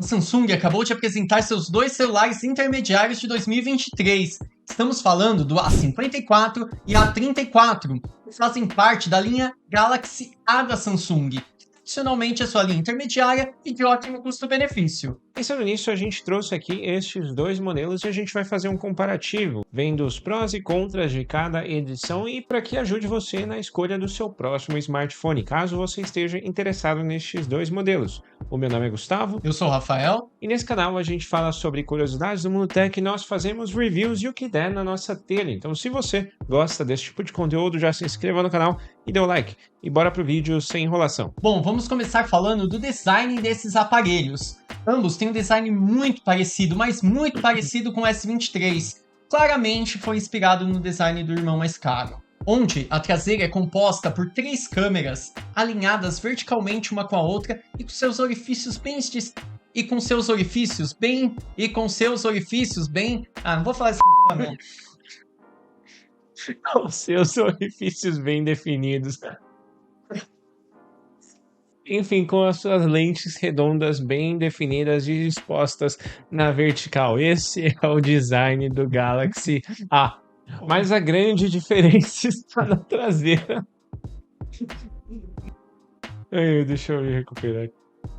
A Samsung acabou de apresentar seus dois celulares intermediários de 2023. Estamos falando do A54 e A34, que fazem parte da linha Galaxy A da Samsung, que tradicionalmente é sua linha intermediária e de ótimo custo-benefício. Pensando nisso, a gente trouxe aqui estes dois modelos e a gente vai fazer um comparativo, vendo os prós e contras de cada edição e para que ajude você na escolha do seu próximo smartphone, caso você esteja interessado nestes dois modelos. O meu nome é Gustavo. Eu sou o Rafael. E nesse canal a gente fala sobre curiosidades do mundo tech e nós fazemos reviews e o que der na nossa telha. Então se você gosta desse tipo de conteúdo, já se inscreva no canal e dê o like. E bora pro vídeo sem enrolação. Bom, vamos começar falando do design desses aparelhos. Ambos têm um design muito parecido, mas muito parecido com o S23. Claramente foi inspirado no design do irmão mais caro, onde a traseira é composta por 3 câmeras alinhadas verticalmente uma com a outra e com seus orifícios bem não vou falar isso não. Os seus orifícios bem definidos. Enfim, com as suas lentes redondas bem definidas e expostas na vertical. Esse é o design do Galaxy A. Mas a grande diferença está na traseira. Deixa eu me recuperar.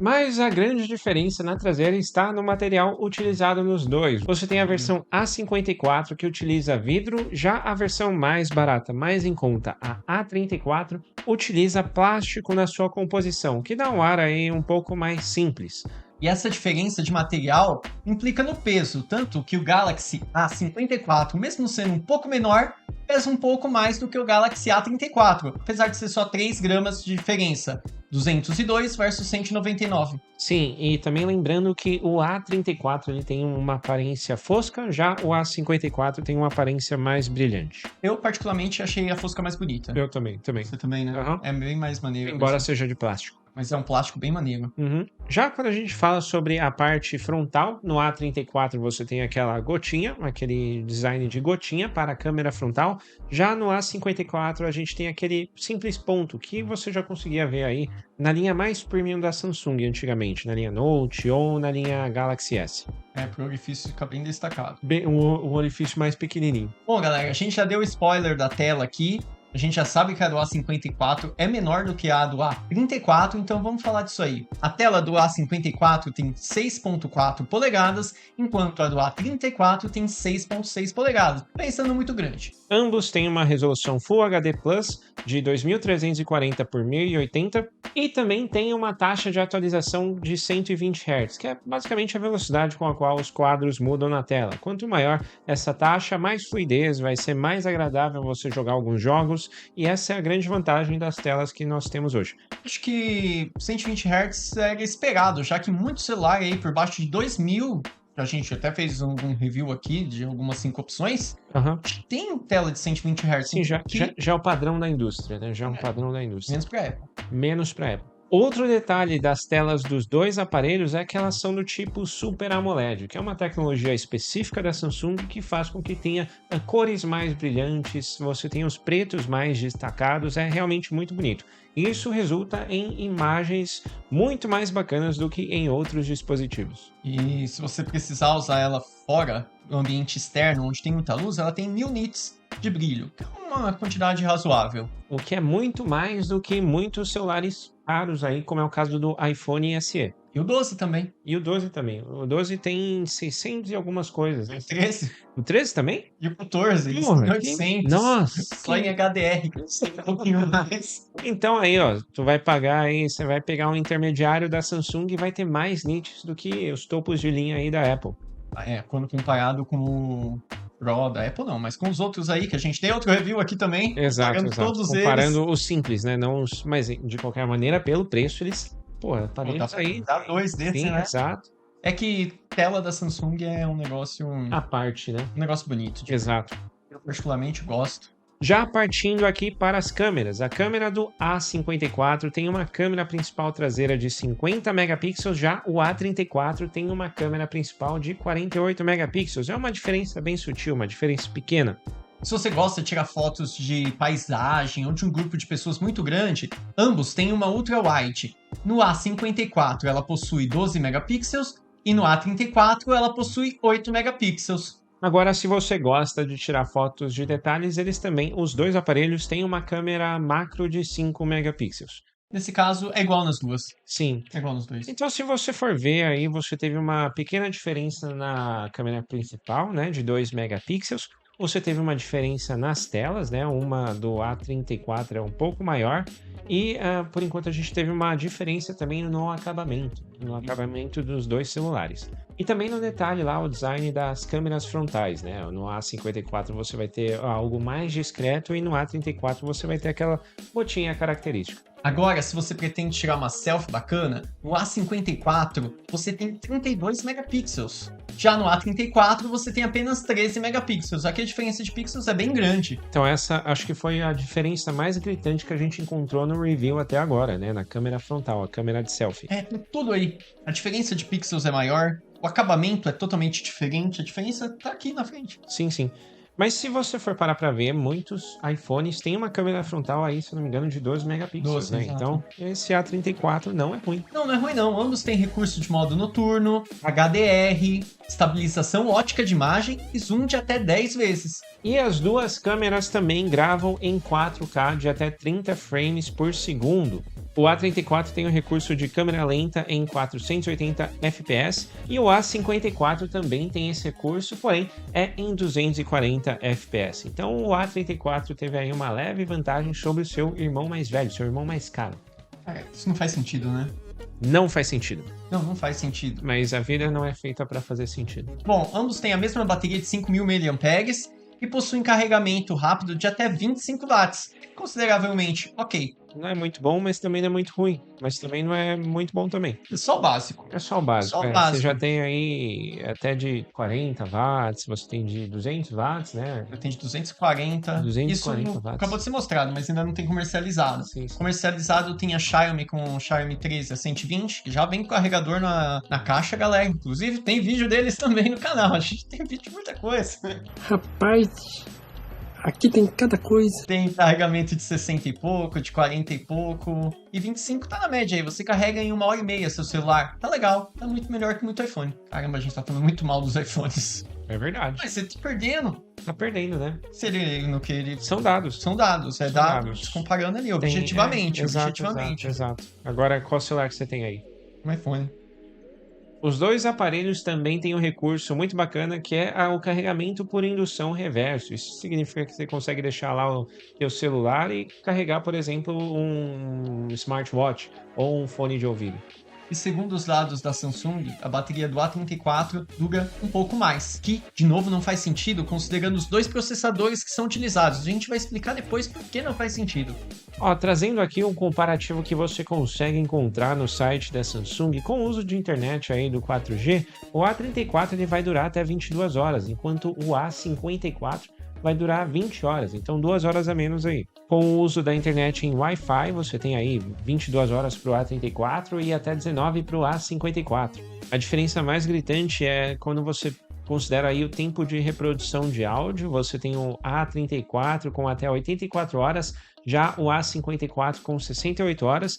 Mas a grande diferença na traseira está no material utilizado nos dois. Você tem a versão A54 que utiliza vidro, já a versão mais barata, mais em conta, a A34, utiliza plástico na sua composição, que dá um ar aí um pouco mais simples. E essa diferença de material implica no peso, tanto que o Galaxy A54, mesmo sendo um pouco menor, pesa um pouco mais do que o Galaxy A34, apesar de ser só 3 gramas de diferença, 202 versus 199. Sim, e também lembrando que o A34 ele tem uma aparência fosca, já o A54 tem uma aparência mais brilhante. Eu particularmente achei a fosca mais bonita. Eu também. Você também, né? Uhum. É bem mais maneiro. Embora seja de plástico. Mas é um plástico bem maneiro. Uhum. Já quando a gente fala sobre a parte frontal, no A34 você tem aquela gotinha, aquele design de gotinha para a câmera frontal. Já no A54 a gente tem aquele simples ponto que você já conseguia ver aí na linha mais premium da Samsung antigamente, na linha Note ou na linha Galaxy S. Pro orifício fica bem destacado. O orifício mais pequenininho. Bom, galera, a gente já deu spoiler da tela aqui. A gente já sabe que a do A54 é menor do que a do A34, então vamos falar disso aí. A tela do A54 tem 6.4 polegadas, enquanto a do A34 tem 6.6 polegadas, pensando muito grande. Ambos têm uma resolução Full HD Plus de 2340 por 1080 e também tem uma taxa de atualização de 120 Hz, que é basicamente a velocidade com a qual os quadros mudam na tela. Quanto maior essa taxa, mais fluidez, vai ser mais agradável você jogar alguns jogos. E essa é a grande vantagem das telas que nós temos hoje. Acho que 120 Hz era esperado, já que muito celular aí por baixo de 2000, a gente até fez um review aqui de algumas 5 opções, tem tela de 120 Hz. Sim, já é o padrão da indústria, né? Já é um padrão da indústria. Menos para Apple. Menos para Apple. Outro detalhe das telas dos dois aparelhos é que elas são do tipo Super AMOLED, que é uma tecnologia específica da Samsung que faz com que tenha cores mais brilhantes, você tem os pretos mais destacados, é realmente muito bonito. Isso resulta em imagens muito mais bacanas do que em outros dispositivos. E se você precisar usar ela fora do ambiente externo, onde tem muita luz, ela tem 1000 nits de brilho, que é uma quantidade razoável. O que é muito mais do que muitos celulares caros aí, como é o caso do iPhone SE. E o 12 também. E o 12 também. O 12 tem 600 e algumas coisas. Né? O 13. O 13 também? E o 14. Porra, 800. Nossa! Só em HDR. Um pouquinho mais. Então aí, ó, tu vai pagar aí, você vai pegar um intermediário da Samsung e vai ter mais nits do que os topos de linha aí da Apple. Quando comparado com o Pro da Apple não, mas com os outros aí, que a gente tem outro review aqui também. Exato. Todos comparando eles. os simples, né? Não os, mas de qualquer maneira, pelo preço, eles... Porra, aparelhos aí... Dá 2 desses, sim, né? Exato. É que tela da Samsung é um negócio... A parte, né? Um negócio bonito. Exato. Eu particularmente gosto. Já partindo aqui para as câmeras, a câmera do A54 tem uma câmera principal traseira de 50 megapixels, já o A34 tem uma câmera principal de 48 megapixels. É uma diferença bem sutil, uma diferença pequena. Se você gosta de tirar fotos de paisagem ou de um grupo de pessoas muito grande, ambos têm uma ultra wide. No A54 ela possui 12 megapixels E no A34 ela possui 8 megapixels. Agora, se você gosta de tirar fotos de detalhes, os dois aparelhos têm uma câmera macro de 5 megapixels. Nesse caso, é igual nas duas. Sim. É igual nos dois. Então, se você for ver aí, você teve uma pequena diferença na câmera principal, né, de 2 megapixels. Você teve uma diferença nas telas, né? Uma do A34 é um pouco maior. E, por enquanto, a gente teve uma diferença também no acabamento dos dois celulares. E também no detalhe lá, o design das câmeras frontais, né? No A54 você vai ter algo mais discreto e no A34 você vai ter aquela botinha característica. Agora, se você pretende tirar uma selfie bacana, no A54 você tem 32 megapixels. Já no A34 você tem apenas 13 megapixels. Aqui a diferença de pixels é bem grande. Então essa acho que foi a diferença mais gritante que a gente encontrou no review até agora, né? Na câmera frontal, a câmera de selfie. Tem tudo aí. A diferença de pixels é maior, o acabamento é totalmente diferente, a diferença tá aqui na frente. Sim, sim. Mas se você for parar para ver, muitos iPhones têm uma câmera frontal aí, se não me engano, de 12 megapixels, 12, né? exato. Então, esse A34 não é ruim. Não é ruim não. Ambos têm recurso de modo noturno, HDR, estabilização ótica de imagem e zoom de até 10 vezes. E as duas câmeras também gravam em 4K de até 30 frames por segundo. O A34 tem o recurso de câmera lenta em 480 fps e o A54 também tem esse recurso, porém é em 240 fps. Então o A34 teve aí uma leve vantagem sobre o seu irmão mais velho, seu irmão mais caro. Isso não faz sentido, né? Não faz sentido. Não faz sentido. Mas a vida não é feita para fazer sentido. Bom, ambos têm a mesma bateria de 5.000 mAh e possuem carregamento rápido de até 25 watts. Consideravelmente ok. Não é muito bom, mas também não é muito ruim. Mas também não é muito bom também. Só o básico. É só o básico. Só o básico. Você já tem aí até de 40 watts, você tem de 200 watts, né? Tem de 240. 240 Isso watts. acabou de ser mostrado, mas ainda não tem comercializado. Sim. Comercializado tem a Xiaomi com o Xiaomi 13 a 120, que já vem com carregador na caixa, galera. Inclusive, tem vídeo deles também no canal. A gente tem vídeo de muita coisa. Rapaz, aqui tem cada coisa. Tem carregamento de 60 e pouco, de 40 e pouco. E 25 tá na média aí. Você carrega em 1h30 seu celular. Tá legal. Tá muito melhor que muito iPhone. Caramba, a gente tá falando muito mal dos iPhones. É verdade. Mas você tá perdendo. Tá perdendo, né? Se ele no que ele... São dados. São dados. É São dados dados. comparando ali, objetivamente. Objetivamente. Exato. Agora, qual celular que você tem aí? Um iPhone. Os dois aparelhos também têm um recurso muito bacana que é o carregamento por indução reverso. Isso significa que você consegue deixar lá o seu celular e carregar, por exemplo, um smartwatch ou um fone de ouvido. E segundo os dados da Samsung, a bateria do A34 dura um pouco mais, que, de novo, não faz sentido considerando os dois processadores que são utilizados. A gente vai explicar depois por que não faz sentido. Trazendo aqui um comparativo que você consegue encontrar no site da Samsung com o uso de internet aí do 4G, o A34 ele vai durar até 22 horas, enquanto o A54 vai durar 20 horas, então 2 horas a menos aí. Com o uso da internet em Wi-Fi, você tem aí 22 horas para o A34 e até 19 para o A54. A diferença mais gritante é quando você considera aí o tempo de reprodução de áudio, você tem o A34 com até 84 horas, já o A54 com 68 horas.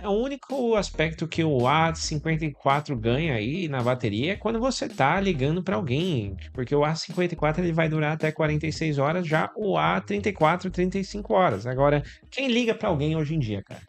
O único aspecto que o A54 ganha aí na bateria é quando você tá ligando para alguém, porque o A54 ele vai durar até 46 horas, já o A34 35 horas. Agora, quem liga para alguém hoje em dia, cara?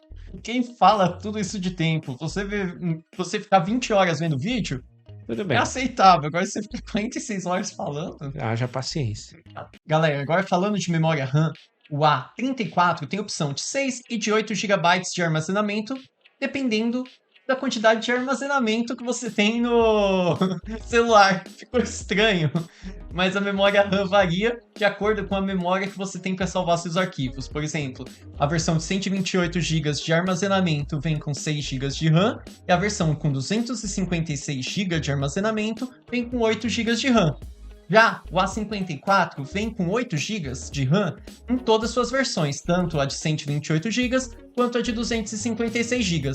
Quem fala tudo isso de tempo? Você ficar 20 horas vendo vídeo, Tudo bem. é aceitável. Agora você fica 46 horas falando. Haja paciência. Galera, agora falando de memória RAM, o A34 tem opção de 6 e de 8 GB de armazenamento, dependendo da quantidade de armazenamento que você tem no celular. Ficou estranho, mas a memória RAM varia de acordo com a memória que você tem para salvar seus arquivos. Por exemplo, a versão de 128 GB de armazenamento vem com 6 GB de RAM, e a versão com 256 GB de armazenamento vem com 8 GB de RAM. Já o A54 vem com 8 GB de RAM em todas suas versões, tanto a de 128 GB quanto a de 256 GB.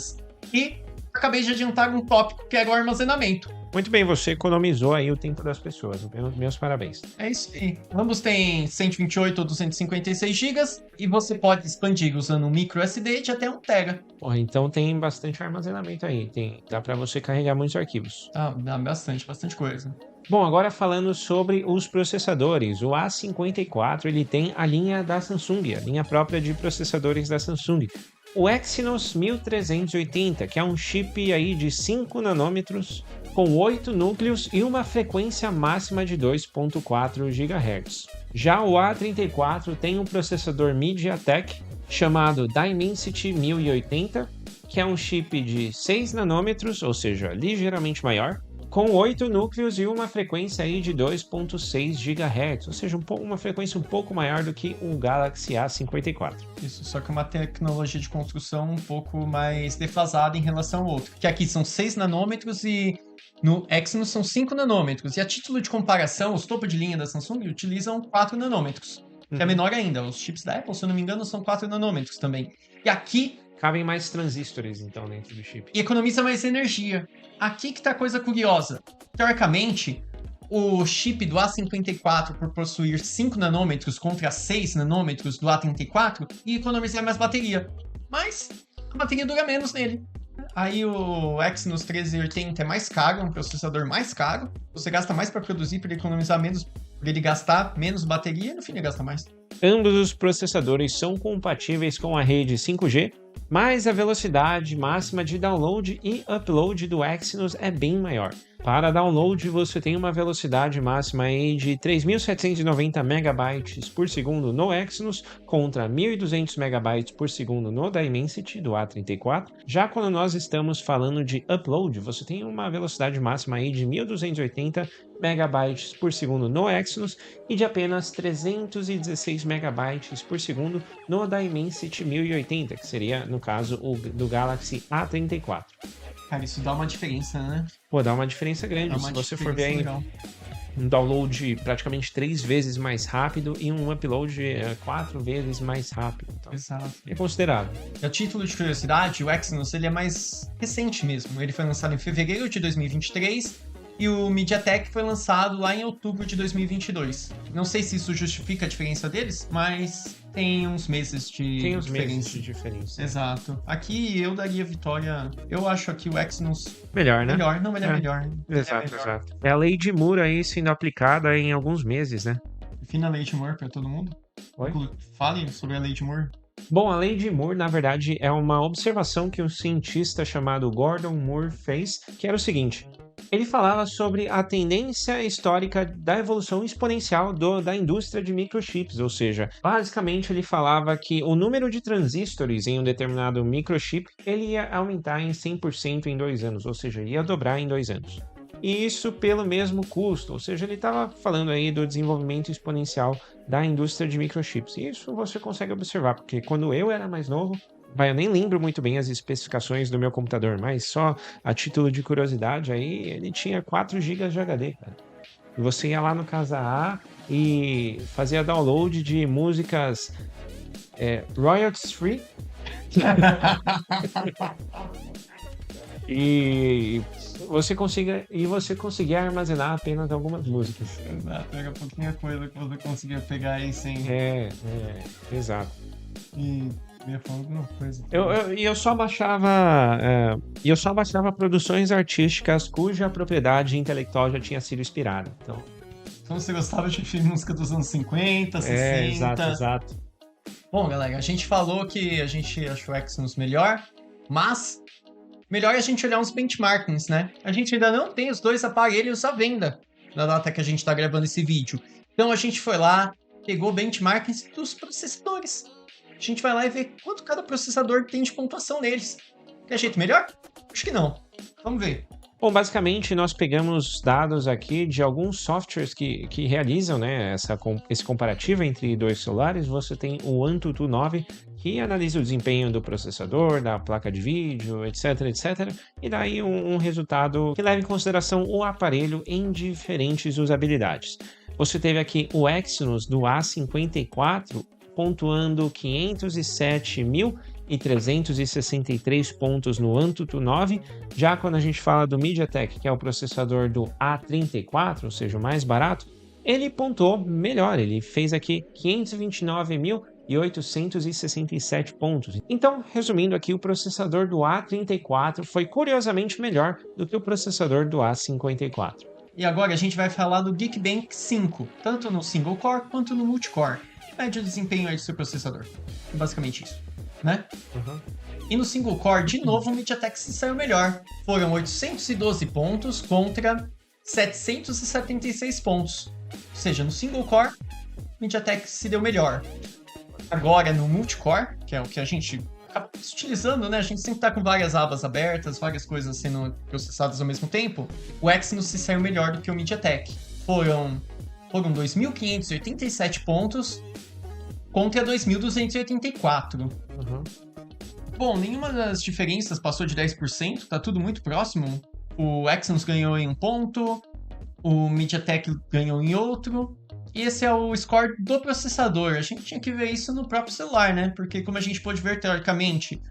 E Acabei de adiantar um tópico que era o armazenamento. Muito bem, você economizou aí o tempo das pessoas. Meus parabéns. É isso aí. Ambos têm 128 ou 256 GB e você pode expandir usando um micro SD de até 1 TB. Porra, então tem bastante armazenamento aí. Dá para você carregar muitos arquivos. Dá bastante coisa. Bom, agora falando sobre os processadores. O A54 ele tem a linha da Samsung, a linha própria de processadores da Samsung. O Exynos 1380, que é um chip aí de 5 nanômetros, com 8 núcleos e uma frequência máxima de 2.4 GHz. Já o A34 tem um processador MediaTek chamado Dimensity 1080, que é um chip de 6 nanômetros, ou seja, ligeiramente maior, com 8 núcleos e uma frequência aí de 2.6 GHz, ou seja, uma frequência um pouco maior do que o Galaxy A54. Isso, só que uma tecnologia de construção um pouco mais defasada em relação ao outro. Que aqui são 6 nanômetros e no Exynos são 5 nanômetros. E a título de comparação, os topo de linha da Samsung utilizam 4 nanômetros, que é menor ainda. Os chips da Apple, se eu não me engano, são 4 nanômetros também. E aqui... cabem mais transistores, então, dentro do chip. E economiza mais energia. Aqui que tá a coisa curiosa. Teoricamente, o chip do A54, por possuir 5 nanômetros contra 6 nanômetros do A34, ia economizar mais bateria. Mas a bateria dura menos nele. Aí o Exynos 1380 é mais caro, é um processador mais caro. Você gasta mais para produzir, para economizar menos, para ele gastar menos bateria, e no fim ele gasta mais. Ambos os processadores são compatíveis com a rede 5G, mas a velocidade máxima de download e upload do Exynos é bem maior. Para download, você tem uma velocidade máxima aí de 3.790 MB por segundo no Exynos contra 1.200 MB por segundo no Dimensity do A34. Já quando nós estamos falando de upload, você tem uma velocidade máxima aí de 1.280 MB por segundo no Exynos e de apenas 316 MB por segundo no Dimensity 1080, que seria, no caso, o do Galaxy A34. Cara, isso dá uma diferença, né? Pô, dá uma diferença grande. Se você for ver aí, um download praticamente 3 vezes mais rápido e um upload 4 vezes mais rápido. Então, exato. É considerável. A título de curiosidade, o Exynos ele é mais recente mesmo. Ele foi lançado em fevereiro de 2023 e o MediaTek foi lançado lá em outubro de 2022. Não sei se isso justifica a diferença deles, mas tem uns meses de diferença. Exato. Aqui eu daria vitória. Eu acho aqui o Exynos melhor, né? Melhor, não, ele é melhor. Exato, exato. É a lei de Moore aí sendo aplicada em alguns meses, né? Defina a lei de Moore para todo mundo. Oi? Fale sobre a lei de Moore. Bom, a lei de Moore, na verdade, é uma observação que um cientista chamado Gordon Moore fez, que era o seguinte: ele falava sobre a tendência histórica da evolução exponencial da indústria de microchips, ou seja, basicamente ele falava que o número de transistores em um determinado microchip ele ia aumentar em 100% em 2 anos, ou seja, ia dobrar em 2 anos. E isso pelo mesmo custo, ou seja, ele estava falando aí do desenvolvimento exponencial da indústria de microchips. E isso você consegue observar, porque quando eu era mais novo, eu nem lembro muito bem as especificações do meu computador, mas só a título de curiosidade aí, ele tinha 4 GB de HD, cara. E você ia lá no Casa A e fazia download de músicas royalties free. E você conseguia armazenar apenas algumas músicas. Exato, era pouquinha coisa que você conseguia pegar aí sem... Exato. E eu ia falar alguma coisa. Eu só baixava produções artísticas cuja propriedade intelectual já tinha sido expirada. Então você gostava de música dos anos 50, 60... Exato. Bom, galera, a gente falou que a gente achou o Exynos melhor, mas... melhor é a gente olhar uns benchmarkings, né? A gente ainda não tem os 2 aparelhos à venda na data que a gente está gravando esse vídeo. Então a gente foi lá, pegou benchmarkings dos processadores. A gente vai lá e vê quanto cada processador tem de pontuação neles. Tem jeito melhor? Acho que não. Vamos ver. Bom, basicamente nós pegamos dados aqui de alguns softwares que realizam, né, esse comparativo entre 2 celulares. Você tem o AnTuTu 9, que analisa o desempenho do processador, da placa de vídeo, etc, e daí um resultado que leva em consideração o aparelho em diferentes usabilidades. Você teve aqui o Exynos do A54 pontuando 507.000 e 363 pontos no Antutu 9. Já quando a gente fala do MediaTek, que é o processador do A34, ou seja, o mais barato, ele pontuou melhor, ele fez aqui 529.867 pontos. Então, resumindo aqui, o processador do A34 foi curiosamente melhor do que o processador do A54. E agora a gente vai falar do Geekbench 5, tanto no single core quanto no multicore. Mede o desempenho aí do seu processador. É basicamente isso, né? E no single core, de novo, o MediaTek se saiu melhor. Foram 812 pontos contra 776 pontos. Ou seja, no single core, o MediaTek se deu melhor. Agora, no multicore, que é o que a gente acaba utilizando, né? A gente sempre está com várias abas abertas, várias coisas sendo processadas ao mesmo tempo. O Exynos se saiu melhor do que o MediaTek. Foram 2.587 pontos contra 2.284. Bom, nenhuma das diferenças passou de 10%, tá tudo muito próximo. O Exynos ganhou em um ponto, o MediaTek ganhou em outro. E esse é o score do processador. A gente tinha que ver isso no próprio celular, né? Porque como a gente pôde ver teoricamente,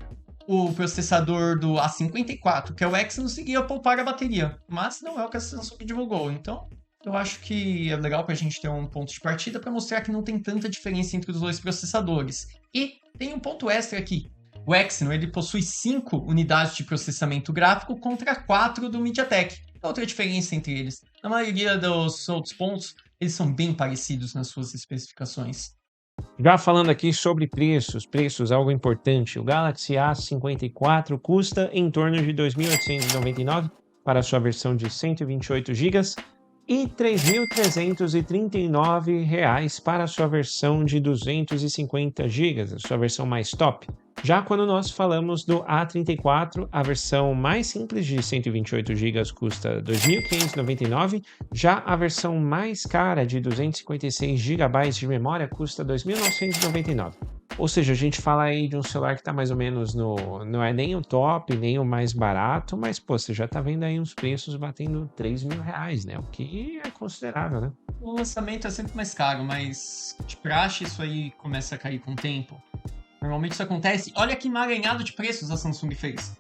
o processador do A54, que é o Exynos, conseguia poupar a bateria. Mas não é o que a Samsung divulgou. Então, eu acho que é legal pra gente ter um ponto de partida para mostrar que não tem tanta diferença entre os dois processadores. E tem um ponto extra aqui. O Exynos, ele possui 5 unidades de processamento gráfico contra 4 do MediaTek. Outra diferença entre eles. Na maioria dos outros pontos, eles são bem parecidos nas suas especificações. Já falando aqui sobre preços, algo importante. O Galaxy A54 custa em torno de R$ 2.899 para a sua versão de 128 GB e R$ 3.339 para a sua versão de 250 GB, a sua versão mais top. Já quando nós falamos do A34, a versão mais simples de 128 GB custa R$ 2.599, já a versão mais cara de 256 GB de memória custa R$ 2.999. Ou seja, a gente fala aí de um celular que está mais ou menos não é nem o top, nem o mais barato, mas pô, você já está vendo aí uns preços batendo R$ 3.000, né? O que é considerável, né? O lançamento é sempre mais caro, mas de praxe isso aí começa a cair com o tempo. Normalmente isso acontece. Olha que emaranhado de preços a Samsung fez.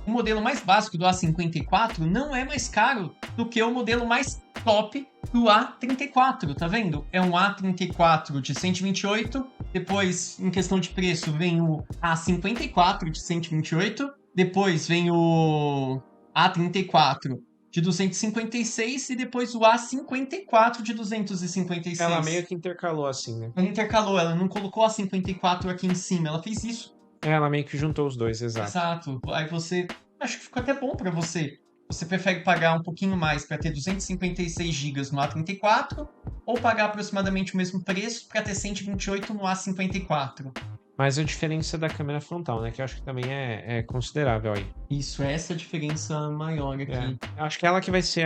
O modelo mais básico do A54 não é mais caro do que o modelo mais top do A34, tá vendo? É um A34 de 128, depois, em questão de preço, vem o A54 de 128, depois vem o A34 de 256 e depois o A54 de 256. Ela meio que intercalou assim, né? Ela intercalou, ela não colocou a 54 aqui em cima, ela fez isso. Ela meio que juntou os dois, exato. Exato. Aí você... Acho que ficou até bom pra você. Você prefere pagar um pouquinho mais para ter 256 GB no A34 ou pagar aproximadamente o mesmo preço para ter 128 no A54? Mas a diferença da câmera frontal, né? Que eu acho que também é considerável aí. Isso, essa é a diferença maior aqui. Acho que ela que vai ser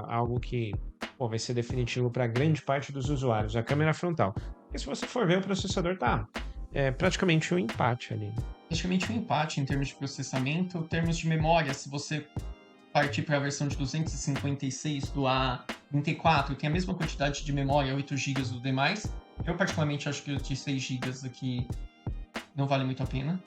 algo que vai ser definitivo para grande parte dos usuários, a câmera frontal. Porque se você for ver, o processador tá praticamente um empate ali. Praticamente um empate em termos de processamento. Em termos de memória, se você partir para a versão de 256 do A34, tem a mesma quantidade de memória, 8 GB dos demais. Eu particularmente acho que o de 6 GB aqui não vale muito a pena.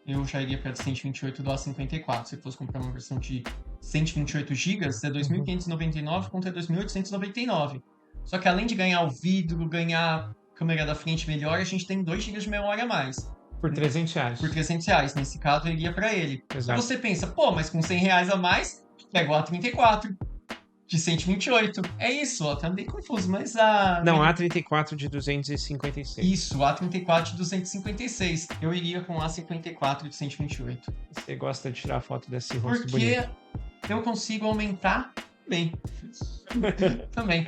Eu já iria para 128 do A54. Se fosse comprar uma versão de 128 GB, é 2.599 contra 2.899. Só que além de ganhar o vidro, ganhar a câmera da frente melhor, a gente tem 2 GB de memória a mais. Por R$300. Por R$300. Nesse caso, eu iria para ele. Exato. Você pensa, pô, mas com R$100 a mais, pega o A34 de 128. É isso, ó, tá bem confuso, mas a... Não, A34 de 256. Isso, A34 de 256. Eu iria com A54 de 128. Você gosta de tirar foto desse rosto bonito. Porque eu consigo aumentar bem. Também.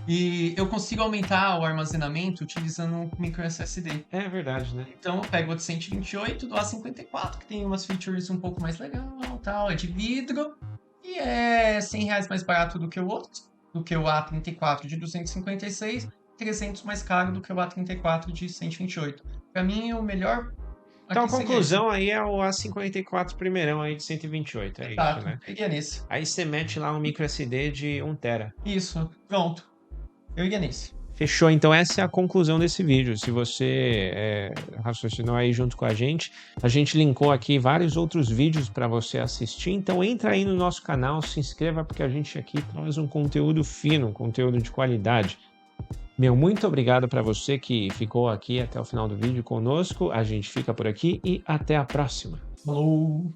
E eu consigo aumentar o armazenamento utilizando um micro SSD. É verdade, né? Então eu pego o de 128 do A54, que tem umas features um pouco mais legal, tal, é de vidro. E é R$100 mais barato do que o outro, do que o A34 de 256, 300 mais caro do que o A34 de 128. Pra mim, o melhor... Então a conclusão aí é o A54 primeirão aí de 128, é Exato, isso, né? Eu iria nesse. Aí você mete lá um micro SD de 1 TB. Isso, pronto. Eu iria nesse. Fechou, então essa é a conclusão desse vídeo. Se você raciocinou aí junto com a gente linkou aqui vários outros vídeos para você assistir, então entra aí no nosso canal, se inscreva porque a gente aqui traz um conteúdo fino, um conteúdo de qualidade. Muito obrigado para você que ficou aqui até o final do vídeo conosco, a gente fica por aqui e até a próxima. Falou!